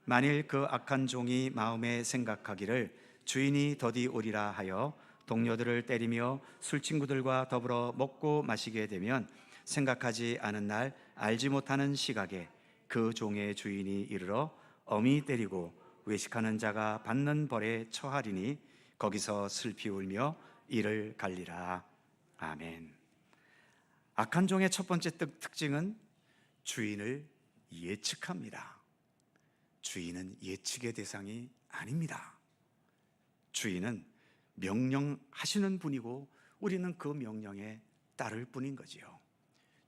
[SPEAKER 1] 만일 그 악한 종이 마음에 생각하기를 주인이 더디 오리라 하여 동료들을 때리며 술친구들과 더불어 먹고 마시게 되면 생각하지 않은 날 알지 못하는 시각에 그 종의 주인이 이르러 엄히 때리고 외식하는 자가 받는 벌에 처하리니 거기서 슬피 울며 이를 갈리라. 아멘. 악한 종의 첫 번째 특징은 주인을 예측합니다. 주인은 예측의 대상이 아닙니다. 주인은 명령하시는 분이고 우리는 그 명령에 따를 뿐인 거지요.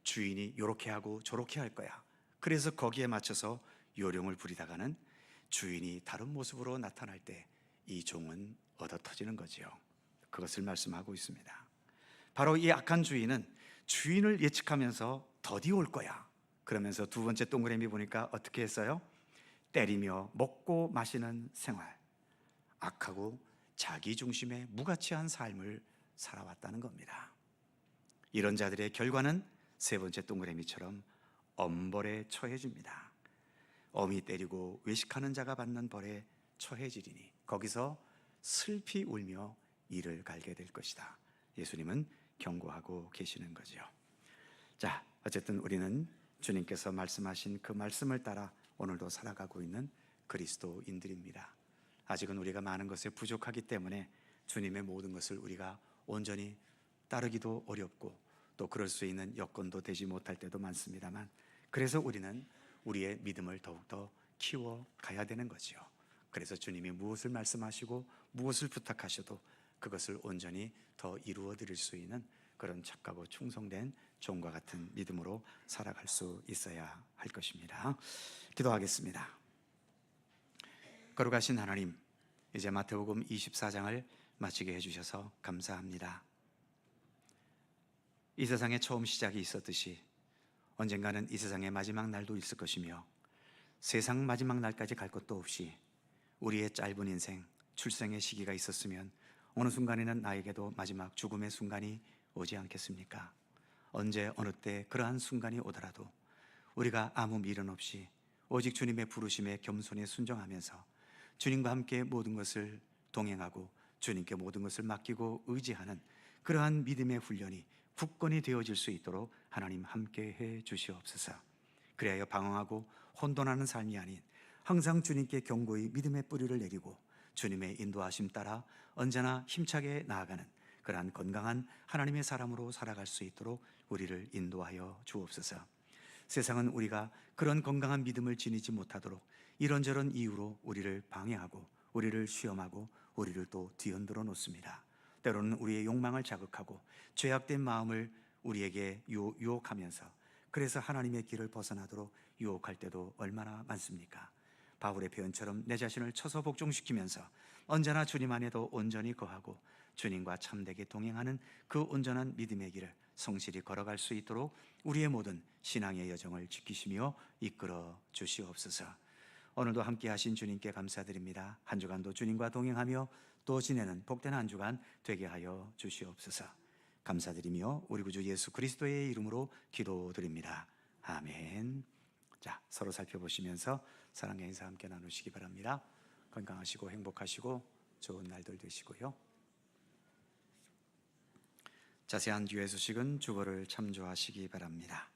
[SPEAKER 1] 주인이 이렇게 하고 저렇게 할 거야. 그래서 거기에 맞춰서 요령을 부리다가는 주인이 다른 모습으로 나타날 때 이 종은 얻어 터지는 거지요. 그것을 말씀하고 있습니다. 바로 이 악한 주인은 주인을 예측하면서 더디 올 거야. 그러면서 두 번째 동그라미 보니까 어떻게 했어요? 때리며 먹고 마시는 생활, 악하고 자기 중심의 무가치한 삶을 살아왔다는 겁니다. 이런 자들의 결과는 세 번째 동그라미처럼 엄벌에 처해집니다. 엄히 때리고 외식하는 자가 받는 벌에 처해지리니 거기서 슬피 울며 이를 갈게 될 것이다. 예수님은 경고하고 계시는 거죠. 자, 어쨌든 우리는 주님께서 말씀하신 그 말씀을 따라 오늘도 살아가고 있는 그리스도인들입니다. 아직은 우리가 많은 것에 부족하기 때문에 주님의 모든 것을 우리가 온전히 따르기도 어렵고 또 그럴 수 있는 여건도 되지 못할 때도 많습니다만, 그래서 우리는 우리의 믿음을 더욱더 키워가야 되는 거죠. 그래서 주님이 무엇을 말씀하시고 무엇을 부탁하셔도 그것을 온전히 더 이루어 드릴 수 있는 그런 착하고 충성된 종과 같은 믿음으로 살아갈 수 있어야 할 것입니다. 기도하겠습니다. 거룩하신 하나님, 이제 마태복음 24장을 마치게 해주셔서 감사합니다. 이 세상에 처음 시작이 있었듯이 언젠가는 이 세상의 마지막 날도 있을 것이며, 세상 마지막 날까지 갈 것도 없이 우리의 짧은 인생, 출생의 시기가 있었으면 어느 순간에는 나에게도 마지막 죽음의 순간이 오지 않겠습니까? 언제 어느 때 그러한 순간이 오더라도 우리가 아무 미련 없이 오직 주님의 부르심에 겸손히 순종하면서 주님과 함께 모든 것을 동행하고 주님께 모든 것을 맡기고 의지하는 그러한 믿음의 훈련이 굳건히 되어질 수 있도록 하나님 함께해 주시옵소서. 그리하여 방황하고 혼돈하는 삶이 아닌 항상 주님께 견고히 믿음의 뿌리를 내리고 주님의 인도하심 따라 언제나 힘차게 나아가는 그러한 건강한 하나님의 사람으로 살아갈 수 있도록 우리를 인도하여 주옵소서. 세상은 우리가 그런 건강한 믿음을 지니지 못하도록 이런저런 이유로 우리를 방해하고 우리를 시험하고 우리를 또 뒤흔들어 놓습니다. 때로는 우리의 욕망을 자극하고 죄악된 마음을 우리에게 유혹하면서 그래서 하나님의 길을 벗어나도록 유혹할 때도 얼마나 많습니까? 바울의 표현처럼 내 자신을 쳐서 복종시키면서 언제나 주님 안에도 온전히 거하고 주님과 참되게 동행하는 그 온전한 믿음의 길을 성실히 걸어갈 수 있도록 우리의 모든 신앙의 여정을 지키시며 이끌어 주시옵소서. 오늘도 함께 하신 주님께 감사드립니다. 한 주간도 주님과 동행하며 또 지내는 복된 한 주간 되게 하여 주시옵소서. 감사드리며 우리 구주 예수 그리스도의 이름으로 기도드립니다. 아멘. 자, 서로 살펴보시면서 사랑의 인사 함께 나누시기 바랍니다. 건강하시고 행복하시고 좋은 날들 되시고요. 자세한 뒤의 소식은 주보를 참조하시기 바랍니다.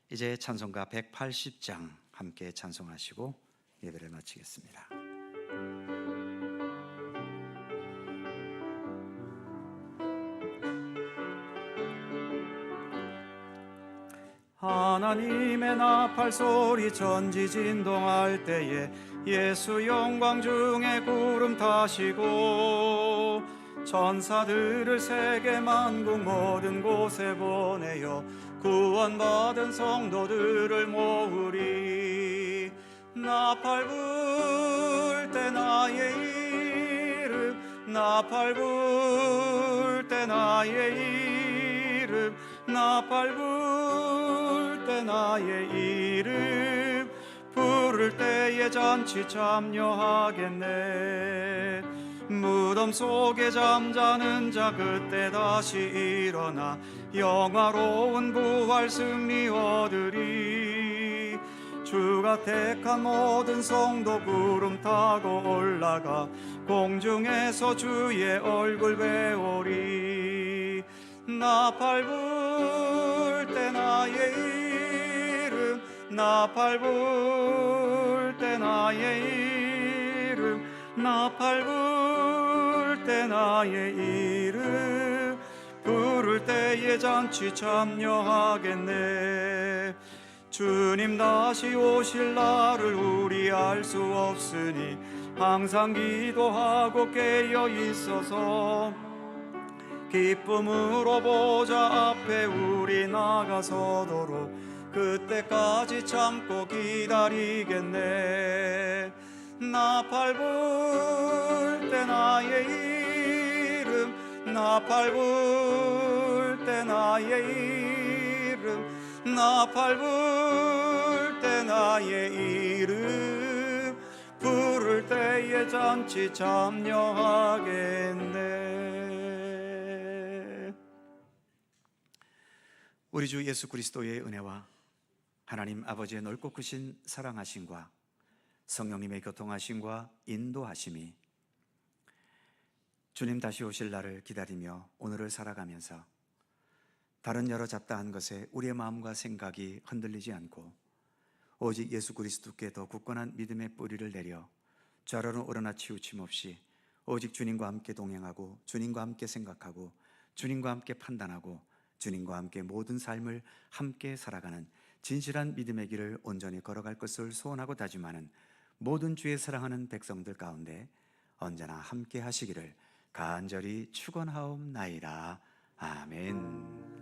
[SPEAKER 1] 이제 찬송가 180장 함께 찬송하시고 예배를 마치겠습니다. 하나님의 나팔 소리 전지진동할 때에 예수 영광 중에 구름 타시고 천사들을 세계 만국 모든 곳에 보내어 구원받은 성도들을 모으리. 나팔 불 때 나의 이름, 나팔 불 때 나의 이름, 나팔 불 때 나의 이름 부를 때에 잔치 참여하겠네. 무덤 속에 잠자는 자 그때 다시 일어나 영화로운 부활 승리 얻으리. 주가 택한 모든 성도 구름 타고 올라가 공중에서 주의 얼굴 배우리. 나팔 불 때 나의 이름, 나팔 불 때 나의 이름, 나팔 불 때 나의 이름 부를 때에 잔치 참여하겠네. 주님 다시 오실 날을 우리 알 수 없으니 항상 기도하고 깨어 있어서 기쁨으로 보좌 앞에 우리 나가서도록 그때까지 참고 기다리겠네. 나팔 불 때 나의 이름, 나팔 불 때 나의 이름, 나팔 불 때 나의 이름 부를 때에 잔치 참여하겠네. 우리 주 예수 그리스도의 은혜와 하나님 아버지의 넓고 크신 사랑하심과 성령님의 교통하심과 인도하심이 주님 다시 오실 날을 기다리며 오늘을 살아가면서 다른 여러 잡다한 것에 우리의 마음과 생각이 흔들리지 않고 오직 예수 그리스도께 더 굳건한 믿음의 뿌리를 내려 좌로는 오르나 치우침 없이 오직 주님과 함께 동행하고 주님과 함께 생각하고 주님과 함께 판단하고 주님과 함께 모든 삶을 함께 살아가는 진실한 믿음의 길을 온전히 걸어갈 것을 소원하고 다짐하는 모든 주의 사랑하는 백성들 가운데 언제나 함께 하시기를 간절히 축원하옵나이다. 아멘.